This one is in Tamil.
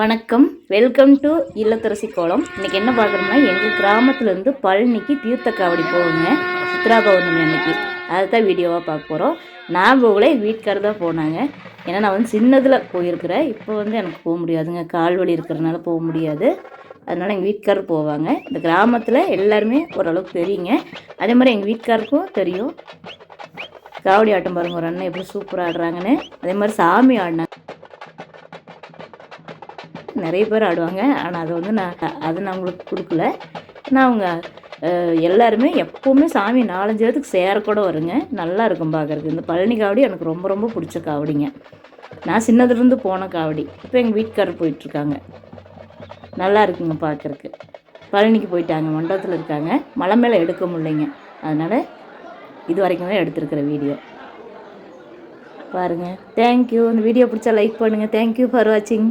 வணக்கம், வெல்கம் டு இல்லத்தரசி கோலம். இன்றைக்கி என்ன பார்க்குறோம்னா, எங்கள் கிராமத்துலேருந்து பழனிக்கு தீர்த்த காவடி போகுங்க சித்ரா பௌர்ணமி அன்னைக்கு. அதை தான் வீடியோவாக பார்க்க போகிறோம். நான் போகல, எங்கள் வீட்டுக்காரர் தான் போனாங்க. ஏன்னா நான் வந்து சின்னதில் போயிருக்கிறேன். இப்போ வந்து எனக்கு போக முடியாதுங்க, கால் வலி இருக்கிறதுனால போக முடியாது. அதனால் எங்கள் வீட்டுக்காரர் போவாங்க. இந்த கிராமத்தில் எல்லாருமே ஓரளவுக்கு தெரியுங்க. அதே மாதிரி எங்கள் வீட்டுக்காருக்கும் தெரியும். காவடி ஆட்டம் பாருங்க, ஒரு அண்ணன் எப்படி சூப்பராக ஆடுறாங்கன்னு. அதே மாதிரி சாமி ஆடினாங்க, நிறைய பேர் ஆடுவாங்க. ஆனால் அதை வந்து நான் உங்களுக்கு கொடுக்கல. நான் அவங்க எல்லாருமே எப்போவுமே சாமி 4-5 இடத்துக்கு சேரக்கூட வருங்க. நல்லா இருக்கும் பார்க்குறதுக்கு. இந்த பழனி காவடி எனக்கு ரொம்ப ரொம்ப பிடிச்ச காவடிங்க. நான் சின்னதுலேருந்து போன காவடி. இப்போ எங்கள் வீட்டுக்காரர் போயிட்டுருக்காங்க. நல்லா இருக்குங்க பார்க்குறக்கு. பழனிக்கு போயிட்டாங்க, மண்டபத்தில் இருக்காங்க. மலை மேலே எடுக்க முடியலைங்க, அதனால் இது வரைக்கும் தான் எடுத்துருக்கிற வீடியோ பாருங்கள். தேங்க்யூ. இந்த வீடியோ பிடிச்சா லைக் பண்ணுங்கள். தேங்க்யூ ஃபார் வாட்சிங்.